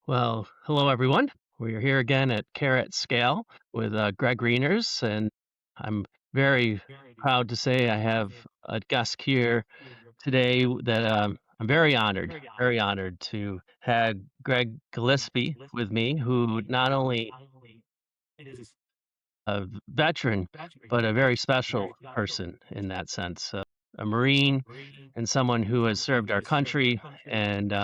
Well, hello everyone. We are here again at Care at Scale with Greg Greeners, and I'm very proud to say I have a guest here today that I'm very honored to have Greg Gillespie with me, who not only is a veteran, but a very special person in that sense. A Marine and someone who has served our country and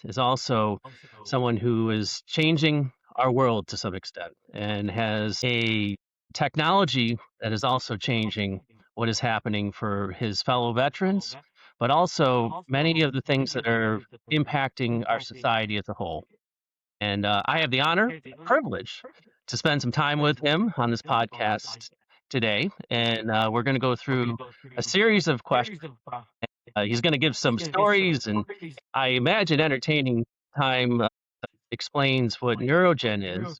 is also someone who is changing our world to some extent and has a technology that is also changing what is happening for his fellow veterans, but also many of the things that are impacting our society as a whole. And I have the honor and privilege to spend some time with him on this podcast today. And we're going to go through a series of questions. He's going to give some stories, and I imagine entertaining time explains what Neurogen is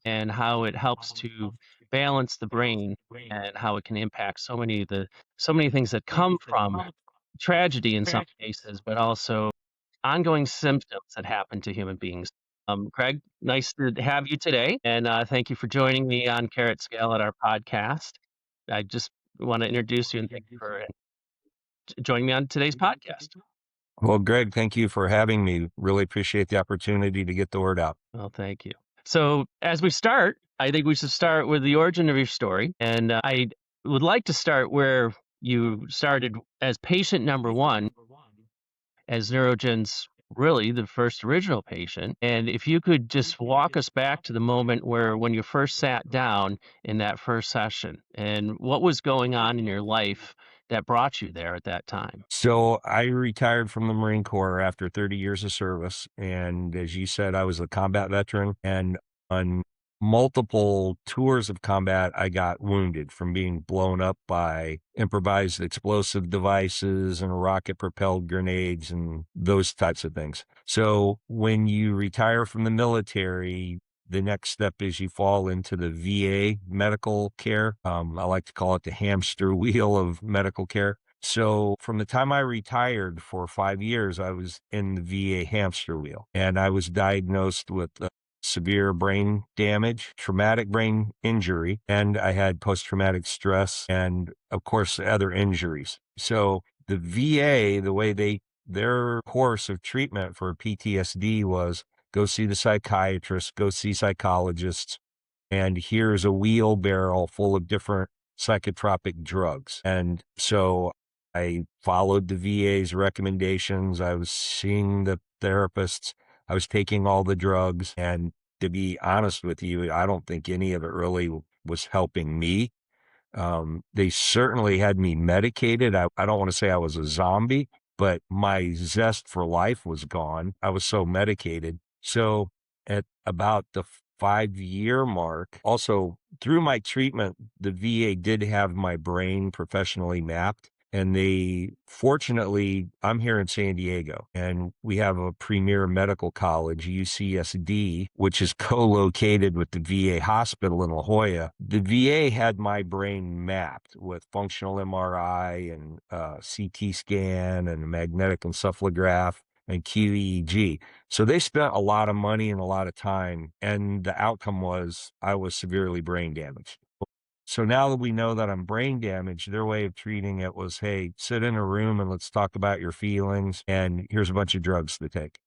and how it helps to balance the brain and how it can impact so many things that come from tragedy in some cases, but also ongoing symptoms that happen to human beings. Craig, nice to have you today, and thank you for joining me on Carrot Scale at our podcast. I just want to introduce you and thank you for joining me on today's podcast. Well, Greg, thank you for having me. Really appreciate the opportunity to get the word out. Well, thank you. So, as we start, I think we should start with the origin of your story, and I would like to start where you started as patient number one, as Neurogen's really the first original patient. And if you could just walk us back to the moment where when you first sat down in that first session and what was going on in your life that brought you there at that time. So I retired from the Marine Corps after 30 years of service. And as you said, I was a combat veteran. And on multiple tours of combat, I got wounded from being blown up by improvised explosive devices and rocket propelled grenades and those types of things. So when you retire from the military, the next step is you fall into the VA medical care. I like to call it the hamster wheel of medical care. So from the time I retired for 5 years, I was in the VA hamster wheel, and I was diagnosed with severe brain damage, traumatic brain injury, and I had post-traumatic stress and, of course, other injuries. So the VA, the way their course of treatment for PTSD was go see the psychiatrist, go see psychologists, and here's a wheelbarrow full of different psychotropic drugs. And so I followed the VA's recommendations. I was seeing the therapists. I was taking all the drugs. And to be honest with you, I don't think any of it really was helping me. They certainly had me medicated. I don't want to say I was a zombie, but my zest for life was gone. I was so medicated. So at about the 5 year mark, also through my treatment, the VA did have my brain professionally mapped. And fortunately, I'm here in San Diego, and we have a premier medical college, UCSD, which is co-located with the VA hospital in La Jolla. The VA had my brain mapped with functional MRI and CT scan and magnetic encephalograph and QEEG. So they spent a lot of money and a lot of time, and the outcome was I was severely brain damaged. So now that we know that I'm brain damaged, their way of treating it was, hey, sit in a room and let's talk about your feelings. And here's a bunch of drugs to take.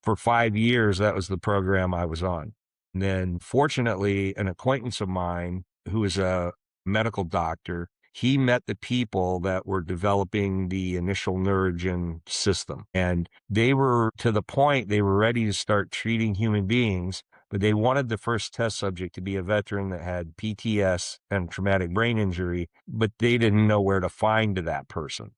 For 5 years, that was the program I was on. And then fortunately, an acquaintance of mine who is a medical doctor, he met the people that were developing the initial Neurogen system. And they were to the point they were ready to start treating human beings, but they wanted the first test subject to be a veteran that had PTS and traumatic brain injury, but they didn't know where to find that person.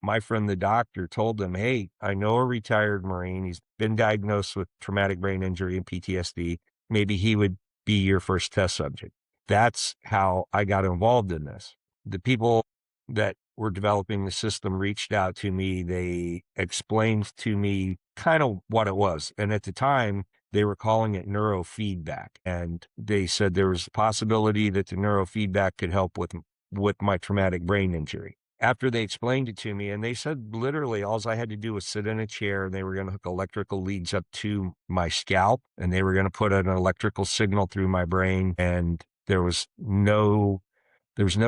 My friend, the doctor, told them, hey, I know a retired Marine. He's been diagnosed with traumatic brain injury and PTSD. Maybe he would be your first test subject. That's how I got involved in this. The people that were developing the system reached out to me. They explained to me kind of what it was. And at the time, they were calling it neurofeedback. And they said there was a possibility that the neurofeedback could help with my traumatic brain injury. after they explained it to me, and they said literally alls I had to do was sit in a chair, and they were gonna hook electrical leads up to my scalp, and they were gonna put an electrical signal through my brain, and there was no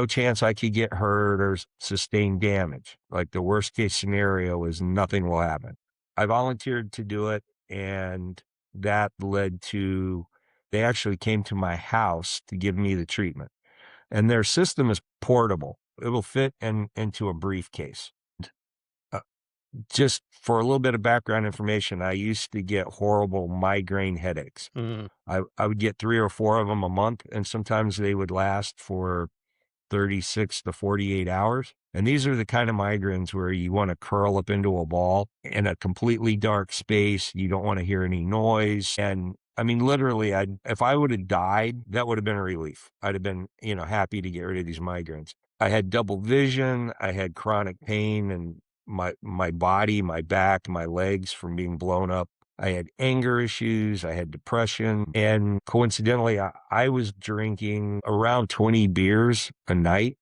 chance I could get hurt or sustain damage. Like, the worst case scenario is nothing will happen. I volunteered to do it, and that led to they actually came to my house to give me the treatment. And their system is portable. It will fit into a briefcase. Uh, just for a little bit of background information, I used to get horrible migraine headaches. Mm, I would get 3 or 4 of them a month, and sometimes they would last for 36 to 48 hours. And these are the kind of migraines where you want to curl up into a ball in a completely dark space. You don't want to hear any noise. And I mean, literally, if I would have died, that would have been a relief. I'd have been, happy to get rid of these migraines. I had double vision. I had chronic pain and my body, my back, my legs from being blown up. I had anger issues, I had depression, and coincidentally, I was drinking around 20 beers a night,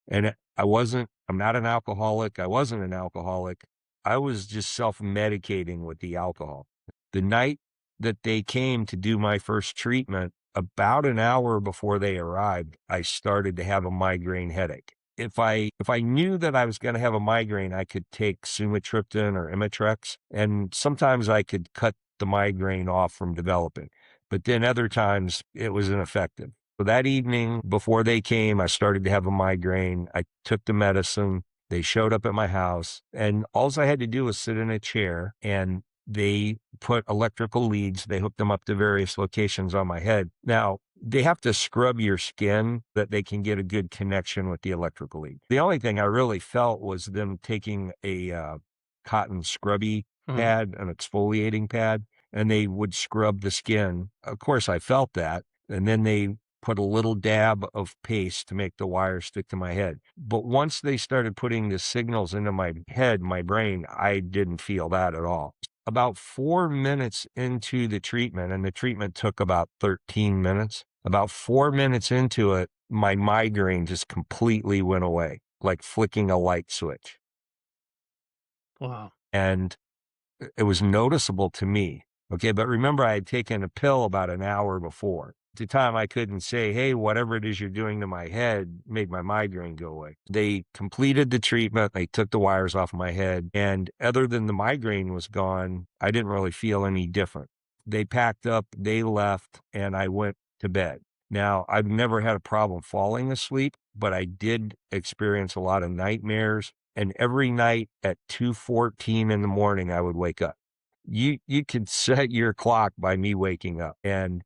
and I'm not an alcoholic, I wasn't an alcoholic, I was just self-medicating with the alcohol. The night that they came to do my first treatment, about an hour before they arrived, I started to have a migraine headache. If I knew that I was gonna have a migraine, I could take sumatriptan or Imitrex, and sometimes I could cut the migraine off from developing, but then other times it was ineffective. So that evening before they came, I started to have a migraine. I took the medicine. They showed up at my house, and alls I had to do was sit in a chair, and they put electrical leads. They hooked them up to various locations on my head. Now, they have to scrub your skin that they can get a good connection with the electrical lead. The only thing I really felt was them taking a cotton scrubby mm. pad, an exfoliating pad, and they would scrub the skin. Of course, I felt that. And then they put a little dab of paste to make the wire stick to my head. But once they started putting the signals into my head, my brain, I didn't feel that at all. About 4 minutes into the treatment, and the treatment took about 13 minutes, about 4 minutes into it, my migraine just completely went away, like flicking a light switch. Wow. And it was noticeable to me. Okay, but remember, I had taken a pill about an hour before. At the time, I couldn't say, hey, whatever it is you're doing to my head made my migraine go away. They completed the treatment. They took the wires off my head. And other than the migraine was gone, I didn't really feel any different. They packed up, they left, and I went to bed. Now, I've never had a problem falling asleep, but I did experience a lot of nightmares. And every night at 2:14 in the morning, I would wake up. You could set your clock by me waking up. And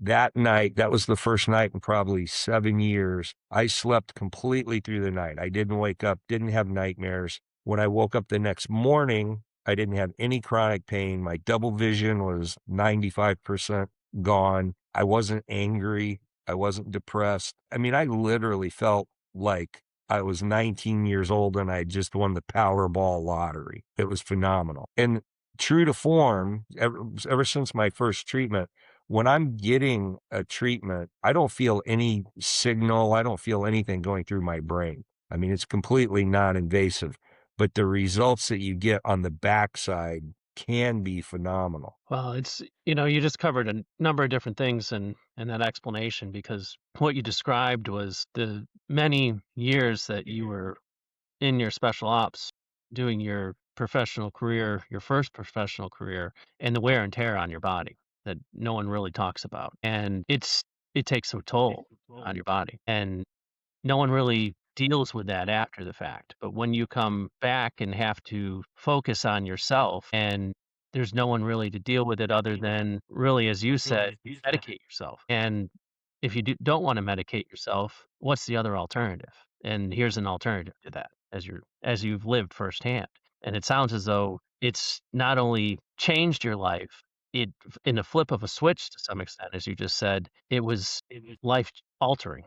that night, that was the first night in probably 7 years, I slept completely through the night. I didn't wake up, didn't have nightmares. When I woke up the next morning, I didn't have any chronic pain. My double vision was 95% gone. I wasn't angry. I wasn't depressed. I mean, I literally felt like I was 19 years old and I just won the Powerball lottery. It was phenomenal. And true to form, ever since my first treatment, when I'm getting a treatment, I don't feel any signal. I don't feel anything going through my brain. I mean, it's completely non-invasive, but the results that you get on the backside can be phenomenal. Well, you just covered a number of different things in that explanation because what you described was the many years that you were in your special ops doing your professional career, your first professional career, and the wear and tear on your body that no one really talks about. And it takes a toll on your body. And no one really deals with that after the fact. But when you come back and have to focus on yourself and there's no one really to deal with it other than really, as you said, medicate yourself. And if you don't want to medicate yourself, what's the other alternative? And here's an alternative to that as you've lived firsthand. And it sounds as though it's not only changed your life, it in a flip of a switch to some extent, as you just said, it was life altering.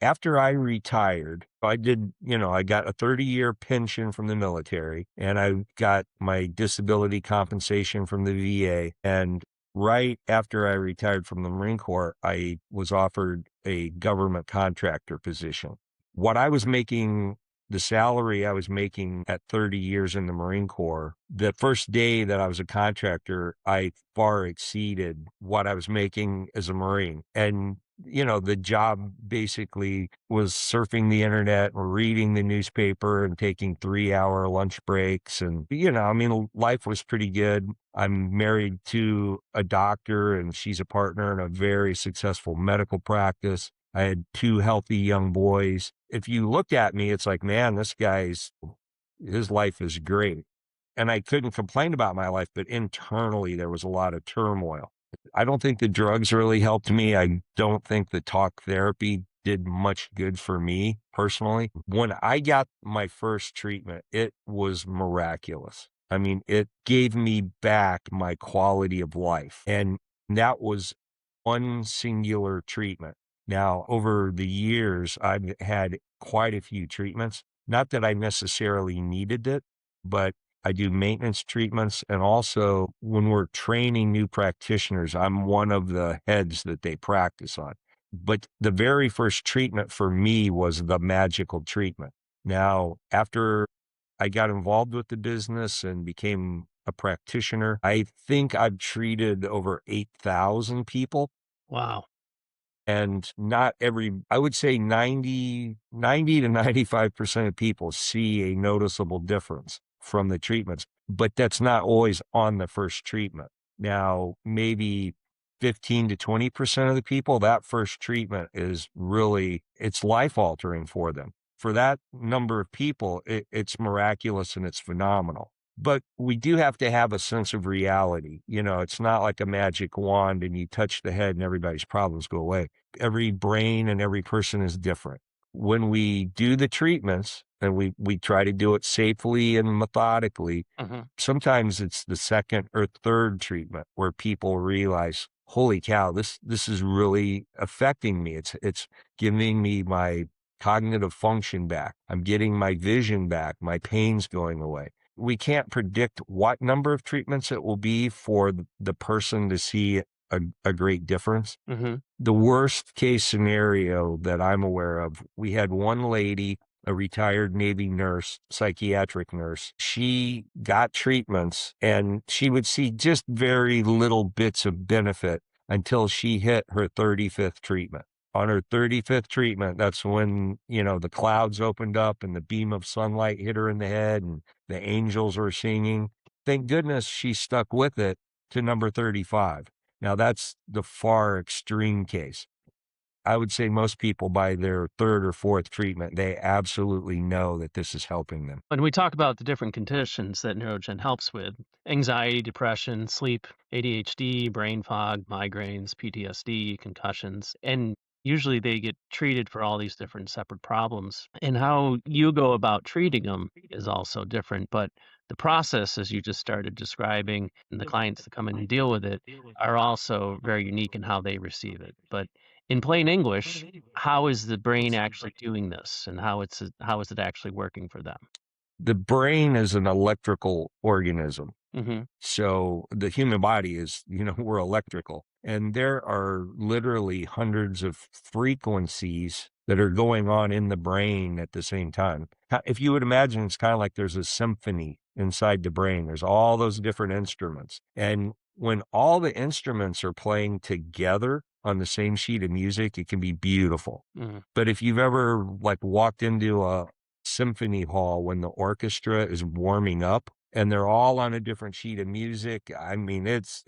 After I retired, I got a 30-year pension from the military, and I got my disability compensation from the VA. And right after I retired from the Marine Corps, I was offered a government contractor position. what I was making, the salary I was making at 30 years in the Marine Corps, the first day that I was a contractor, I far exceeded what I was making as a Marine. And, the job basically was surfing the internet or reading the newspaper and taking 3-hour lunch breaks. And, I mean, life was pretty good. I'm married to a doctor and she's a partner in a very successful medical practice. I had 2 healthy young boys. If you looked at me, it's like, man, his life is great. And I couldn't complain about my life, but internally there was a lot of turmoil. I don't think the drugs really helped me. I don't think the talk therapy did much good for me personally. When I got my first treatment, it was miraculous. I mean, it gave me back my quality of life. And that was one singular treatment. Now, over the years, I've had quite a few treatments. Not that I necessarily needed it, but I do maintenance treatments. And also, when we're training new practitioners, I'm one of the heads that they practice on. But the very first treatment for me was the magical treatment. Now, after I got involved with the business and became a practitioner, I think I've treated over 8,000 people. Wow. And not every, I would say 90 to 95% of people see a noticeable difference from the treatments, but that's not always on the first treatment. Now, maybe 15 to 20% of the people, that first treatment is really, it's life altering for them. For that number of people, it's miraculous and it's phenomenal. But we do have to have a sense of reality. It's not like a magic wand and you touch the head and everybody's problems go away. Every brain and every person is different. When we do the treatments and we try to do it safely and methodically, Mhm. sometimes it's the second or third treatment where people realize, holy cow, this is really affecting me. It's giving me my cognitive function back. I'm getting my vision back. My pain's going away. We can't predict what number of treatments it will be for the person to see a great difference. Mhm. The worst case scenario that I'm aware of, we had one lady, a retired Navy nurse, psychiatric nurse. She got treatments and she would see just very little bits of benefit until she hit her 35th treatment. On her 35th treatment, that's when, the clouds opened up and the beam of sunlight hit her in the head and the angels were singing. Thank goodness she stuck with it to number 35. Now that's the far extreme case. I would say most people by their 3rd or 4th treatment, they absolutely know that this is helping them. When we talk about the different conditions that Neurogen helps with, anxiety, depression, sleep, ADHD, brain fog, migraines, PTSD, concussions, and usually they get treated for all these different separate problems. And how you go about treating them is also different, but the process, as you just started describing, and the clients that come in and deal with it are also very unique in how they receive it. But in plain English, how is the brain actually doing this, and how is it actually working for them? The brain is an electrical organism. Mhm, So the human body is, we're electrical. And there are literally hundreds of frequencies that are going on in the brain at the same time. If you would imagine, it's kind of like there's a symphony inside the brain. There's all those different instruments. And when all the instruments are playing together on the same sheet of music, it can be beautiful. mhm, But if you've ever like walked into a symphony hall when the orchestra is warming up, and they're all on a different sheet of music. I mean, it's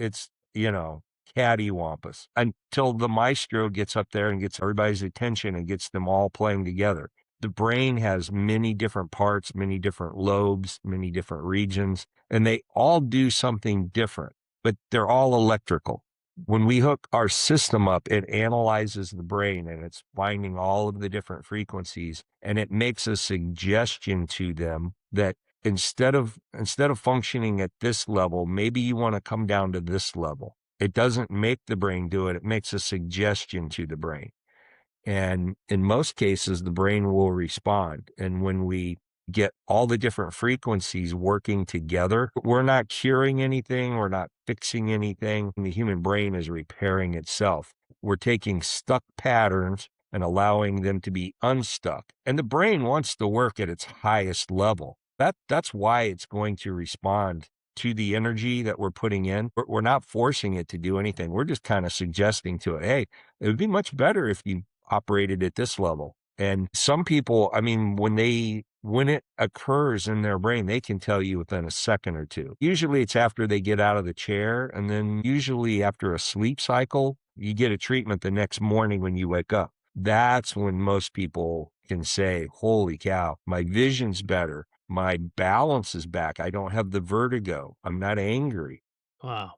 cattywampus until the maestro gets up there and gets everybody's attention and gets them all playing together. The brain has many different parts, many different lobes, many different regions, and they all do something different, but they're all electrical. When we hook our system up, it analyzes the brain and it's finding all of the different frequencies and it makes a suggestion to them that instead of functioning at this level, maybe you want to come down to this level. It doesn't make the brain do it. It makes a suggestion to the brain. And in most cases, the brain will respond. And when we get all the different frequencies working together, we're not curing anything. We're not fixing anything. The human brain is repairing itself. We're taking stuck patterns and allowing them to be unstuck. And the brain wants to work at its highest level. That's why it's going to respond to the energy that we're putting in. We're not forcing it to do anything. We're just kind of suggesting to it, hey, it would be much better if you operated at this level. And some people, I mean, when it occurs in their brain, they can tell you within a second or two. Usually it's after they get out of the chair, and then usually after a sleep cycle, you get a treatment the next morning when you wake up. That's when most people can say, holy cow, my vision's better. My balance is back. I don't have the vertigo. I'm not angry. Wow.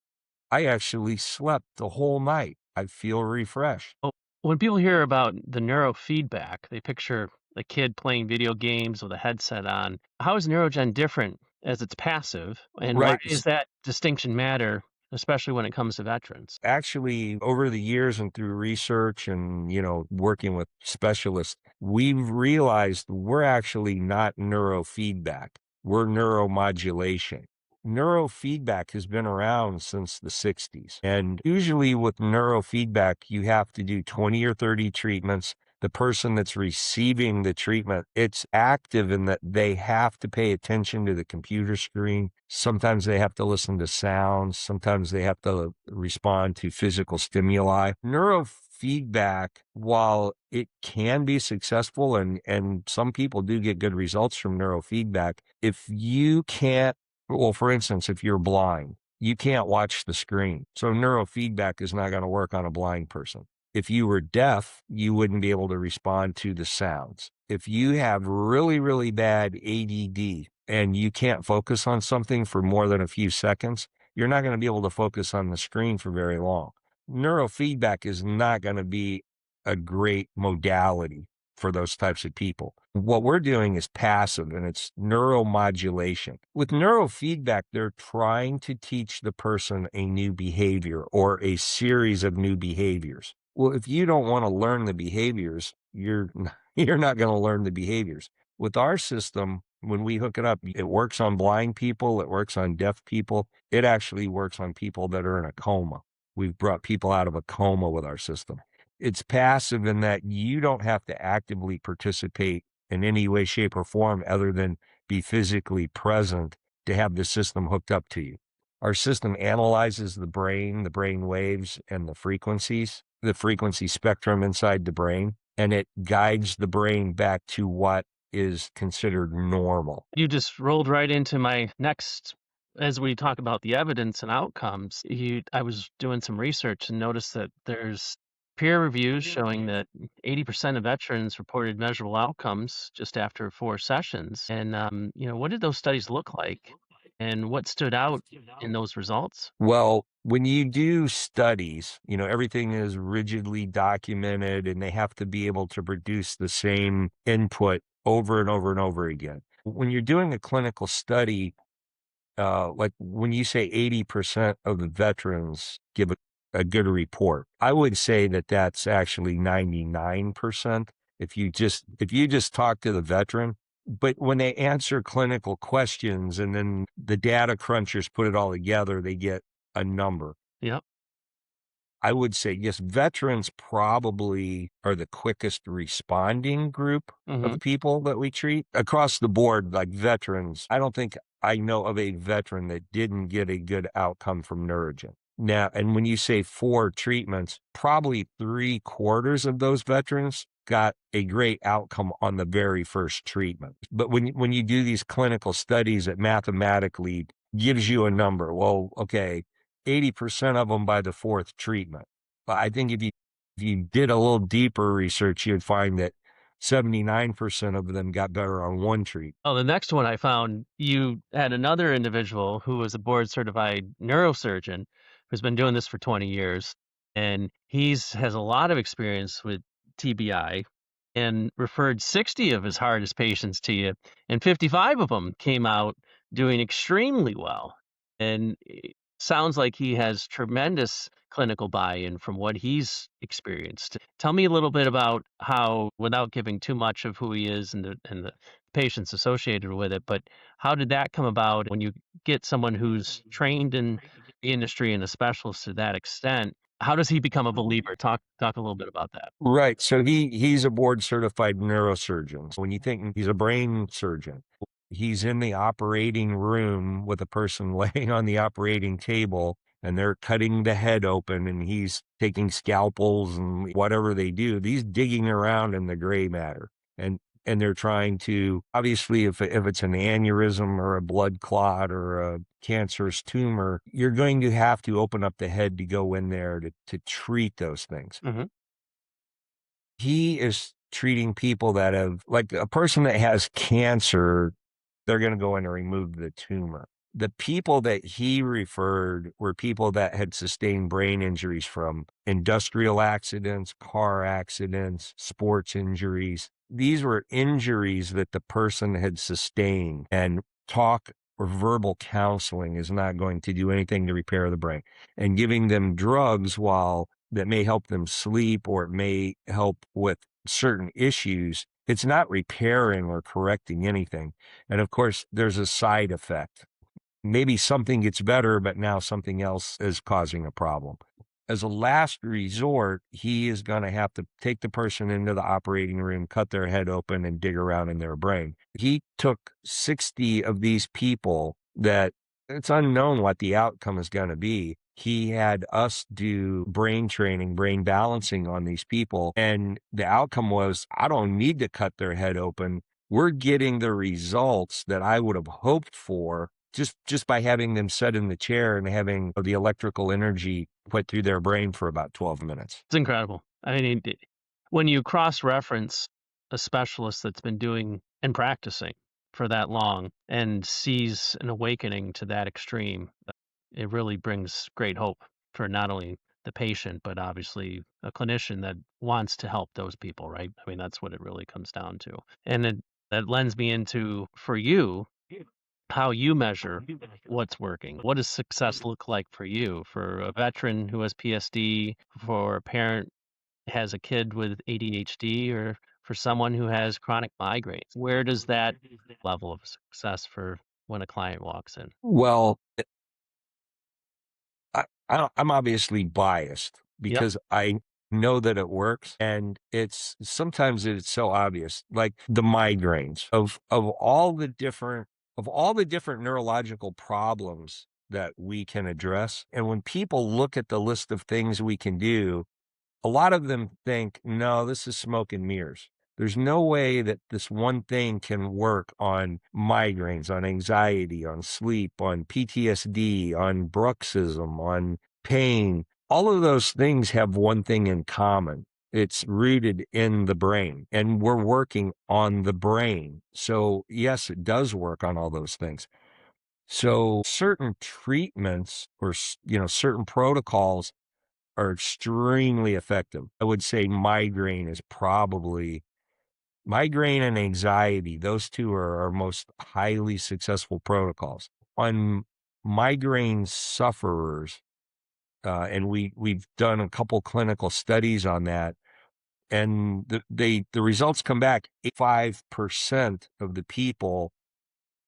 I actually slept the whole night. I feel refreshed. Oh, when people hear about the neurofeedback, they picture a kid playing video games with a headset on. How is Neurogen different as it's passive? And why Right. does that distinction matter, especially when it comes to veterans? Actually, over the years and through research and, working with specialists, we've realized we're actually not neurofeedback. We're neuromodulation. Neurofeedback has been around since the 60s. And usually with neurofeedback, you have to do 20 or 30 treatments. The person that's receiving the treatment, it's active in that they have to pay attention to the computer screen. Sometimes they have to listen to sounds. Sometimes they have to respond to physical stimuli. Neurofeedback, while it can be successful and some people do get good results from neurofeedback, if you can't, well, for instance, if you're blind, you can't watch the screen. So neurofeedback is not going to work on a blind person. If you were deaf, you wouldn't be able to respond to the sounds. If you have really, really bad ADD and you can't focus on something for more than a few seconds, you're not going to be able to focus on the screen for very long. Neurofeedback is not going to be a great modality for those types of people. What we're doing is passive and it's neuromodulation. With neurofeedback, they're trying to teach the person a new behavior or a series of new behaviors. Well, if you don't want to learn the behaviors, you're not going to learn the behaviors. With our system, when we hook it up, it works on blind people, it works on deaf people, it actually works on people that are in a coma. We've brought people out of a coma with our system. It's passive in that you don't have to actively participate in any way, shape, or form other than be physically present to have the system hooked up to you. Our system analyzes the brain waves, and the frequency spectrum inside the brain, and it guides the brain back to what is considered normal. You just rolled right into my next as we talk about the evidence and outcomes. I was doing some research and noticed that there's peer reviews showing that 80% of veterans reported measurable outcomes just after 4 sessions. And, what did those studies look like? And what stood out in those results? Well, when you do studies, everything is rigidly documented and they have to be able to produce the same input over and over and over again. When you're doing a clinical study, like when you say 80% of the veterans give a good report, I would say that that's actually 99%. If you just talk to the veteran, but when they answer clinical questions and then the data crunchers put it all together, they get a number. Yep. I would say, yes, veterans probably are the quickest responding group Mhm. of people that we treat across the board. Like veterans, I don't think I know of a veteran that didn't get a good outcome from Neurogen. Now, and when you say 4 treatments, probably 3/4 of those veterans got a great outcome on the very first treatment. But when you do these clinical studies, it mathematically gives you a number. Well, okay, 80% of them by the 4th treatment. But I think if you did a little deeper research, you'd find that 79% of them got better on 1 treatment. Oh, the next one I found, you had another individual who was a board certified neurosurgeon who's been doing this for 20 years. And he's has a lot of experience with TBI and referred 60 of his hardest patients to you. And 55 of them came out doing extremely well. And it sounds like he has tremendous clinical buy-in from what he's experienced. Tell me a little bit about how, without giving too much of who he is and the patients associated with it, but how did that come about when you get someone who's trained in the industry and a specialist to that extent? How does he become a believer? Talk a little bit about that. Right. So he's a board certified neurosurgeon. So when you think he's a brain surgeon, he's in the operating room with a person laying on the operating table and they're cutting the head open and he's taking scalpels and whatever they do. He's digging around in the gray matter. And and they're trying to obviously if it's an aneurysm or a blood clot or a cancerous tumor, you're going to have to open up the head to go in there to treat those things. Mhm. He is treating people that have like a person that has cancer, they're gonna go in and remove the tumor. The people that he referred were people that had sustained brain injuries from industrial accidents, car accidents, sports injuries. These were injuries that the person had sustained, and talk or verbal counseling is not going to do anything to repair the brain. And giving them drugs while that may help them sleep or it may help with certain issues, it's not repairing or correcting anything. And of course, there's a side effect. Maybe something gets better, but now something else is causing a problem. As a last resort, he is going to have to take the person into the operating room, cut their head open, and dig around in their brain. He took 60 of these people that it's unknown what the outcome is going to be. He had us do brain training, brain balancing on these people. And the outcome was I don't need to cut their head open. We're getting the results that I would have hoped for just by having them sit in the chair and having the electrical energy put through their brain for about 12 minutes. It's incredible. I mean, when you cross-reference a specialist that's been doing and practicing for that long and sees an awakening to that extreme, it really brings great hope for not only the patient, but obviously a clinician that wants to help those people, right? I mean, that's what it really comes down to. And that lends me into, for you, how you measure what's working. What does success look like for you? For a veteran who has PSD, for a parent has a kid with ADHD, or for someone who has chronic migraines? Where does that level of success for when a client walks in? Well, I'm obviously biased Yep. because I know that it works and it's sometimes it's so obvious, like the migraines of all the different neurological problems that we can address. And when people look at the list of things we can do, a lot of them think, no, this is smoke and mirrors. There's no way that this one thing can work on migraines, on anxiety, on sleep, on PTSD, on bruxism, on pain. All of those things have one thing in common. It's rooted in the brain, and we're working on the brain. So, yes, it does work on all those things. So, certain treatments or, certain protocols are extremely effective. I would say migraine and anxiety, those 2 are our most highly successful protocols. On migraine sufferers, and we've done a couple clinical studies on that, and the results come back, 85% of the people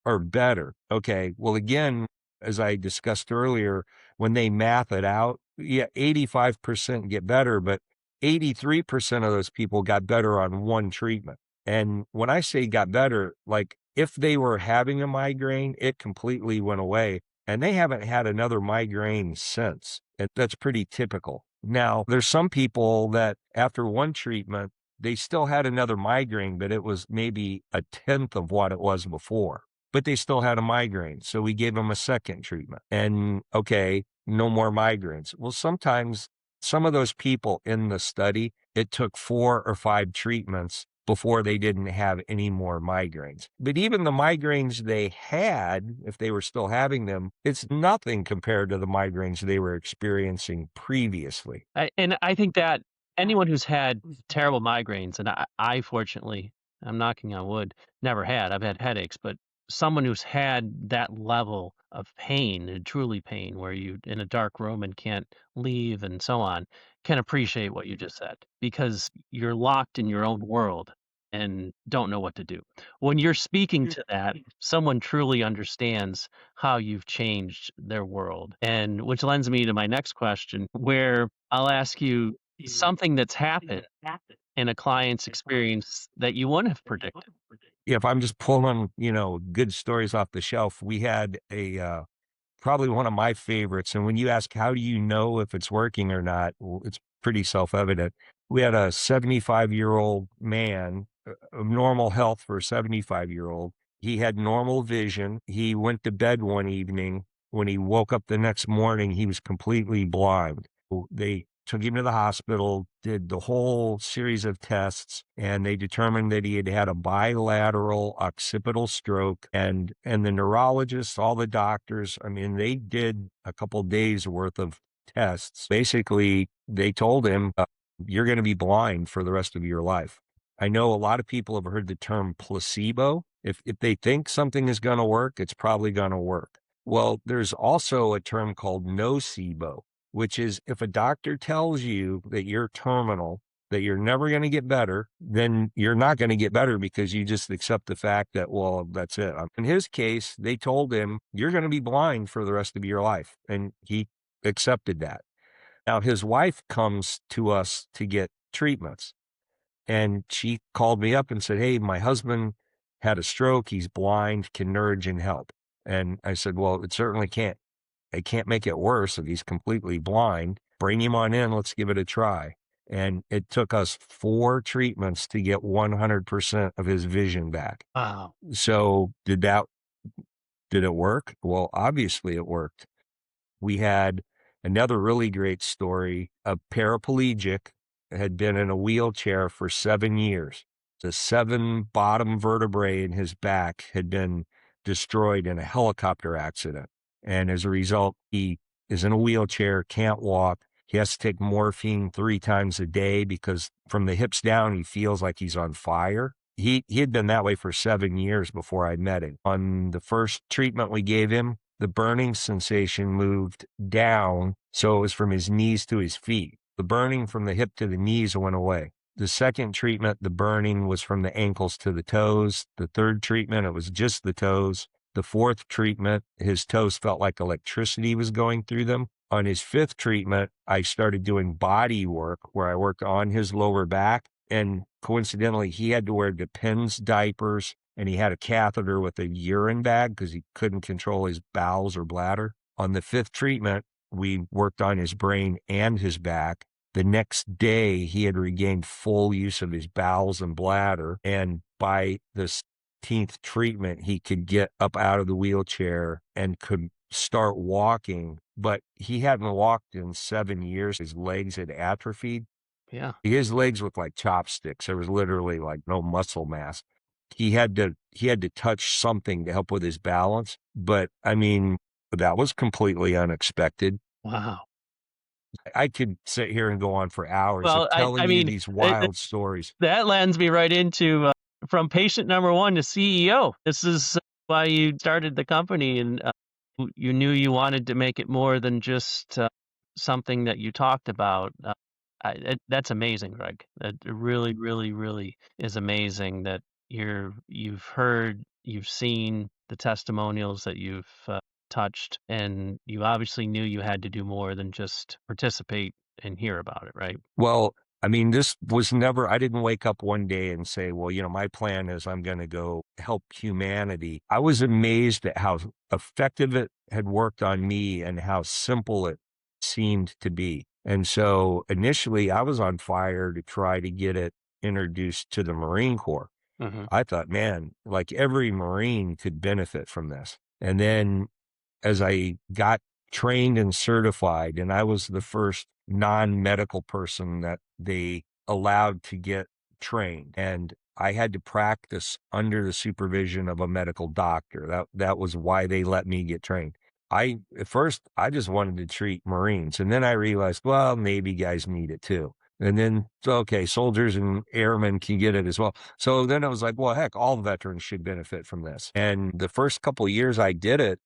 or better. Okay. Well, again, as I discussed earlier, when they math it out, yeah, 85% get better, but 83% of those people got better on one treatment. And when I say got better, like if they were having a migraine, it completely went away and they haven't had another migraine since. And that's pretty typical. Now, there's some people that after one treatment, they still had another migraine, but it was maybe a tenth of what it was before, but they still had a migraine. So we gave them a second treatment and okay, no more migraines. Well, sometimes some of those people in the study, it took 4 or 5 treatments before they didn't have any more migraines. But even the migraines they had, if they were still having them, it's nothing compared to the migraines they were experiencing previously. And I think that anyone who's had terrible migraines, and I fortunately, I'm knocking on wood, never had. I've had headaches, but someone who's had that level of pain, and truly pain, where you in a dark room and can't leave and so on, can appreciate what you just said because you're locked in your own world and don't know what to do. When you're speaking to that, someone truly understands how you've changed their world. And which lends me to my next question, where I'll ask you something that's happened in a client's experience that you wouldn't have predicted. If I'm just pulling, good stories off the shelf, we had probably one of my favorites, and when you ask, "How do you know if it's working or not?" Well, it's pretty self-evident. We had a 75-year-old man, of normal health for a 75-year-old. He had normal vision. He went to bed one evening. When he woke up the next morning, he was completely blind. They took him to the hospital, did the whole series of tests, and they determined that he had had a bilateral occipital stroke. And the neurologists, all the doctors, I mean, they did a couple days worth of tests. Basically, they told him, "You're going to be blind for the rest of your life." I know a lot of people have heard the term placebo. If they think something is going to work, it's probably going to work. Well, there's also a term called nocebo, which is if a doctor tells you that you're terminal, that you're never going to get better, then you're not going to get better because you just accept the fact that, well, that's it. In his case, they told him, "You're going to be blind for the rest of your life." And he accepted that. Now, his wife comes to us to get treatments. And she called me up and said, "Hey, my husband had a stroke. He's blind. Can Neurogen help?" And I said, "Well, it certainly can't. I can't make it worse if he's completely blind. Bring him on in. Let's give it a try." And it took us 4 treatments to get 100% of his vision back. Wow. So did it work? Well, obviously it worked. We had another really great story. A paraplegic had been in a wheelchair for 7 years. The 7 bottom vertebrae in his back had been destroyed in a helicopter accident. And as a result, he is in a wheelchair, can't walk. He has to take morphine 3 times a day because from the hips down, he feels like he's on fire. He had been that way for 7 years before I met him. On the first treatment we gave him, the burning sensation moved down, so it was from his knees to his feet. The burning from the hip to the knees went away. The second treatment, the burning was from the ankles to the toes. The third treatment, it was just the toes. The fourth treatment, his toes felt like electricity was going through them. On his fifth treatment, I started doing body work where I worked on his lower back. And coincidentally, he had to wear Depends diapers and he had a catheter with a urine bag because he couldn't control his bowels or bladder. On the fifth treatment, we worked on his brain and his back. The next day, he had regained full use of his bowels and bladder. And by the 16th treatment, he could get up out of the wheelchair and could start walking. But he hadn't walked in 7 years. His legs had atrophied. Yeah. His legs looked like chopsticks. There was literally like no muscle mass. He had to touch something to help with his balance, but I mean, that was completely unexpected. Wow. I could sit here and go on for hours Well, of I telling you mean, these it wild stories. that lends me right into, from patient number 1 to CEO. This is why you started the company, and, you knew you wanted to make it more than just, something that you talked about. That's amazing, Greg. That really, really, really is amazing that you've heard, you've seen the testimonials that you've, touched, and you obviously knew you had to do more than just participate and hear about it, right? Well, I mean, this was never I didn't wake up one day and say, "Well, my plan is I'm gonna go help humanity." I was amazed at how effective it had worked on me and how simple it seemed to be. And so, initially, I was on fire to try to get it introduced to the Marine Corps. Mhm. I thought, "Man, like, every Marine could benefit from this." And then as I got trained and certified, and I was the first non-medical person that they allowed to get trained. And I had to practice under the supervision of a medical doctor. That was why they let me get trained. At first I just wanted to treat Marines, and then I realized, well, Navy guys need it too. And then, so, okay, soldiers and airmen can get it as well. So then I was like, well, heck, all veterans should benefit from this. And the first couple of years I did it,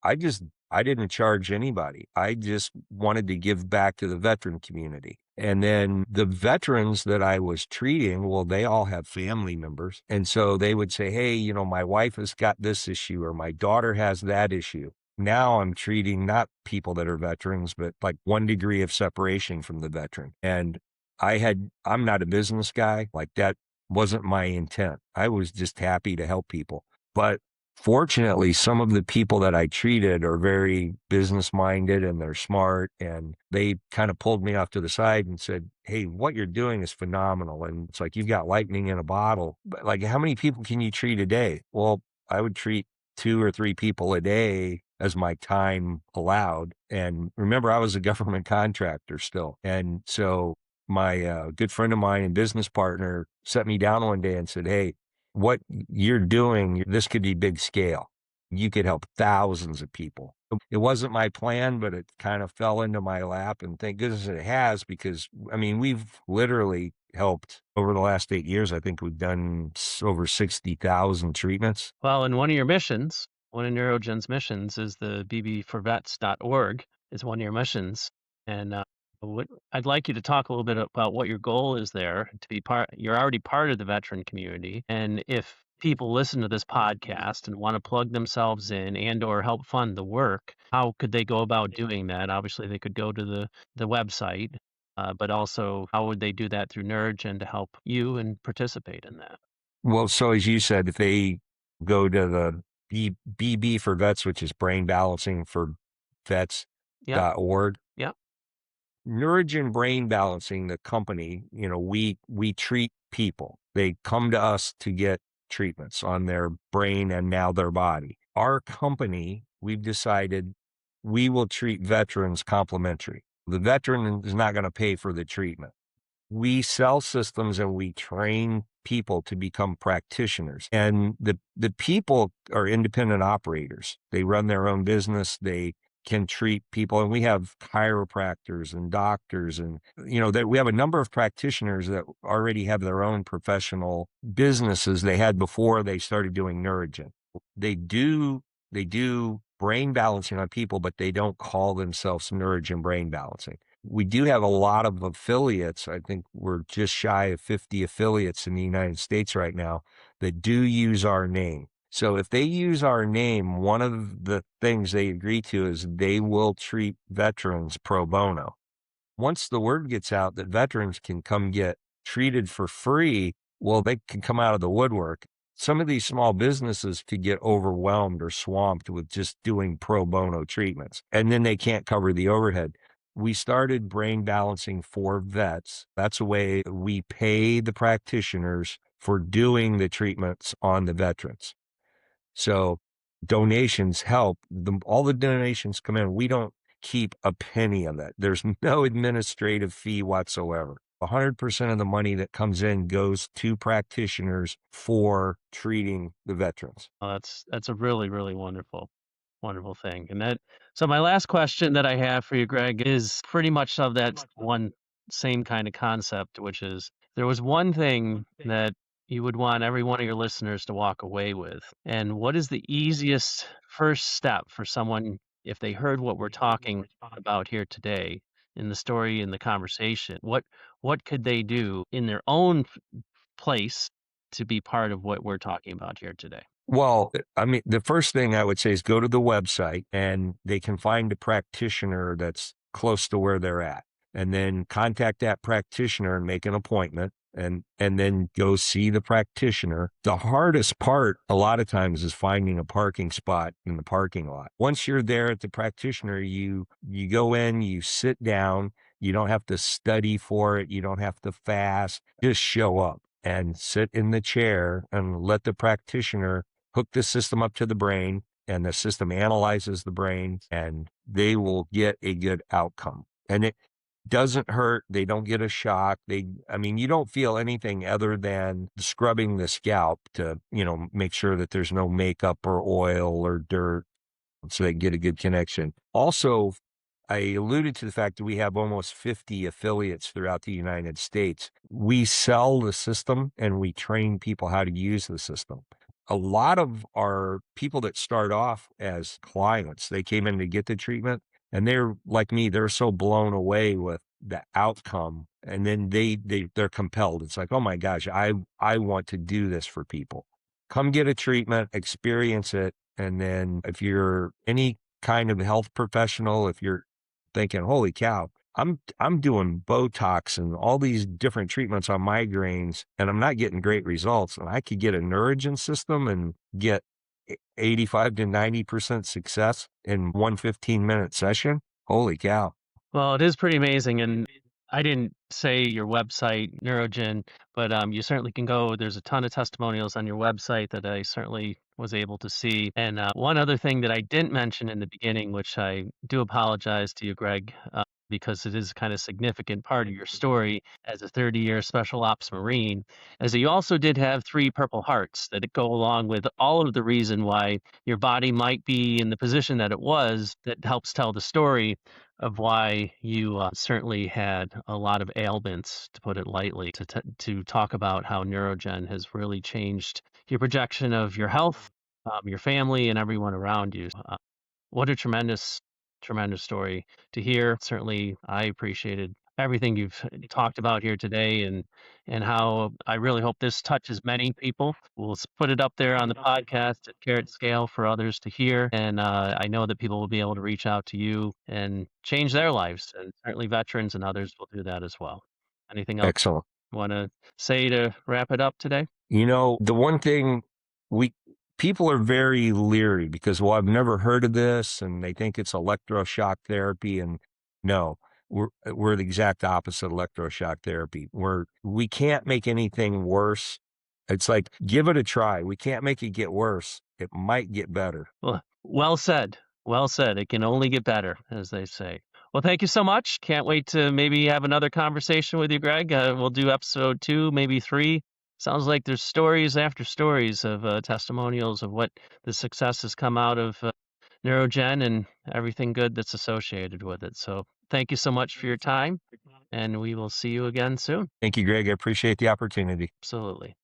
I just I didn't charge anybody. I just wanted to give back to the veteran community. And then the veterans that I was treating, well, they all have family members. And so they would say, hey, my wife has got this issue or my daughter has that issue. Now I'm treating not people that are veterans, but like 1 degree of separation from the veteran. And I'm not a business guy. Like that wasn't my intent. I was just happy to help people. But fortunately, some of the people that I treated are very business minded and they're smart. And they kind of pulled me off to the side and said, hey, what you're doing is phenomenal. And it's like, you've got lightning in a bottle. But like, how many people can you treat a day? Well, I would treat 2 or 3 people a day as my time allowed. And remember, I was a government contractor still. And so my good friend of mine and business partner set me down one day and said, hey, what you're doing, this could be big scale. You could help thousands of people. It wasn't my plan, but it kind of fell into my lap. And thank goodness it has, because I mean, we've literally helped over the last 8 years. I think we've done over 60,000 treatments. Well, and one of your missions, one of Neurogen's missions is the bbforvets.org is one of your missions. And I'd like you to talk a little bit about what your goal is there to be part. You're already part of the veteran community. And if people listen to this podcast and want to plug themselves in and or help fund the work, how could they go about doing that? Obviously, they could go to the website, but also how would they do that through Neurogen to help you and participate in that? Well, so as you said, if they go to the BB for Vets, which is brain balancing for Yep. vets.org, Yep. Neurogen Brain Balancing, the company, we treat people. They come to us to get treatments on their brain and now their body. Our company, we've decided we will treat veterans complimentary. The veteran is not going to pay for the treatment. We sell systems and we train people to become practitioners. And the people are independent operators. They run their own business. They can treat people. And we have chiropractors and doctors and, that we have a number of practitioners that already have their own professional businesses they had before they started doing Neurogen. They do brain balancing on people, but they don't call themselves Neurogen Brain Balancing. We do have a lot of affiliates. I think we're just shy of 50 affiliates in the United States right now that do use our name. So if they use our name, one of the things they agree to is they will treat veterans pro bono. Once the word gets out that veterans can come get treated for free, well, they can come out of the woodwork. Some of these small businesses could get overwhelmed or swamped with just doing pro bono treatments, and then they can't cover the overhead. We started brain balancing for vets. That's a way we pay the practitioners for doing the treatments on the veterans. So donations help. All the donations come in. We don't keep a penny of that. There's no administrative fee whatsoever. 100% of the money that comes in goes to practitioners for treating the veterans. Oh, that's a really, really wonderful thing. And so my last question that I have for you, Greg, is pretty much of that one same kind of concept, which is there was one thing that you would want every one of your listeners to walk away with. And what is the easiest first step for someone if they heard what we're talking about here today in the story in the conversation? What could they do in their own place to be part of what we're talking about here today? Well, I mean, the first thing I would say is go to the website and they can find a practitioner that's close to where they're at, and then contact that practitioner and make an appointment and then go see the practitioner. The hardest part a lot of times is finding a parking spot in the parking lot. Once you're there at the practitioner, you go in, you sit down, you don't have to study for it, you don't have to fast, just show up and sit in the chair and let the practitioner hook the system up to the brain, and the system analyzes the brain, and they will get a good outcome. And it doesn't hurt. They don't get a shock. I mean, you don't feel anything other than scrubbing the scalp to, make sure that there's no makeup or oil or dirt so they can get a good connection. Also, I alluded to the fact that we have almost 50 affiliates throughout the United States. We sell the system and we train people how to use the system. A lot of our people that start off as clients, they came in to get the treatment and they're like me, they're so blown away with the outcome, and then they're compelled. It's like, "Oh my gosh, I want to do this for people." Come get a treatment, experience it, and then if you're any kind of health professional, if you're thinking, "Holy cow, I'm doing Botox and all these different treatments on migraines, and I'm not getting great results, and I could get a Neurogen system and get 85 to 90% success in one 15-minute session. Holy cow." Well, it is pretty amazing, and I didn't say your website, Neurogen, but, you certainly can go there's a ton of testimonials on your website that I certainly was able to see, and, one other thing that I didn't mention in the beginning, which I do apologize to you, Greg, because it is kind of significant part of your story as a 30-year Special Ops Marine, is that you also did have 3 Purple Hearts that go along with all of the reason why your body might be in the position that it was, that helps tell the story of why you certainly had a lot of ailments, to put it lightly, to talk about how Neurogen has really changed your projection of your health, your family, and everyone around you. What a tremendous, tremendous story to hear. Certainly, I appreciated everything you've talked about here today, and how I really hope this touches many people. We'll put it up there on the podcast at Carrot Scale for others to hear, and I know that people will be able to reach out to you and change their lives, and certainly veterans and others will do that as well. Anything else Excellent. you want to say to wrap it up today? The one thing we people are very leery because, well, I've never heard of this, and they think it's electroshock therapy. And no, we're the exact opposite of electroshock therapy. We can't make anything worse. It's like, give it a try. We can't make it get worse. It might get better. Well, well said. Well said. It can only get better, as they say. Well, thank you so much. Can't wait to maybe have another conversation with you, Greg. We'll do episode 2, maybe 3. Sounds like there's stories after stories of testimonials of what the success has come out of Neurogen and everything good that's associated with it. So thank you so much for your time, and we will see you again soon. Thank you, Greg. I appreciate the opportunity. Absolutely.